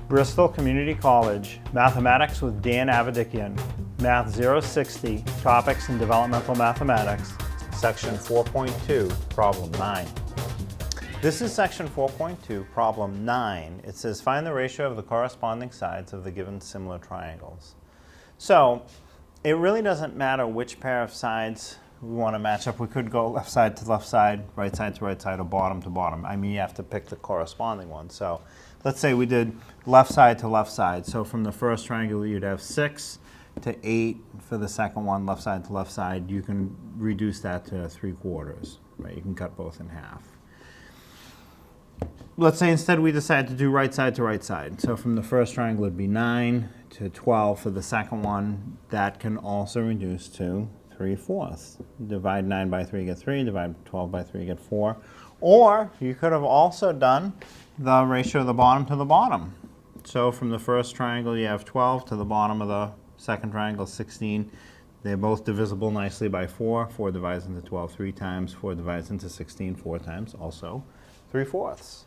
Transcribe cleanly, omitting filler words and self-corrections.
Bristol Community College, Mathematics with Dan Avedikian, Math 060, Topics in Developmental Mathematics, Section 4.2, Problem 9. This is Section 4.2, Problem 9. It says, find the ratio of the corresponding sides of the given similar triangles. So, it really doesn't matter which pair of sides we want to match up. We could go left side to left side, right side to right side, or bottom to bottom. I mean, you have to pick the corresponding one. So let's say we did left side to left side. So from the first triangle, you'd have 6 to 8 for the second one, left side to left side. You can reduce that to 3/4, right? You can cut both in half. Let's say instead we decide to do right side to right side. So from the first triangle, it'd be 9 to 12 for the second one. That can also reduce to 3/4. Divide 9 by 3, you get 3. Divide 12 by 3, you get 4. Or you could have also done the ratio of the bottom to the bottom. So from the first triangle, you have 12 to the bottom of the second triangle, 16. They're both divisible nicely by 4. 4 divides into 12 3 times. 4 divides into 16 4 times, also 3/4.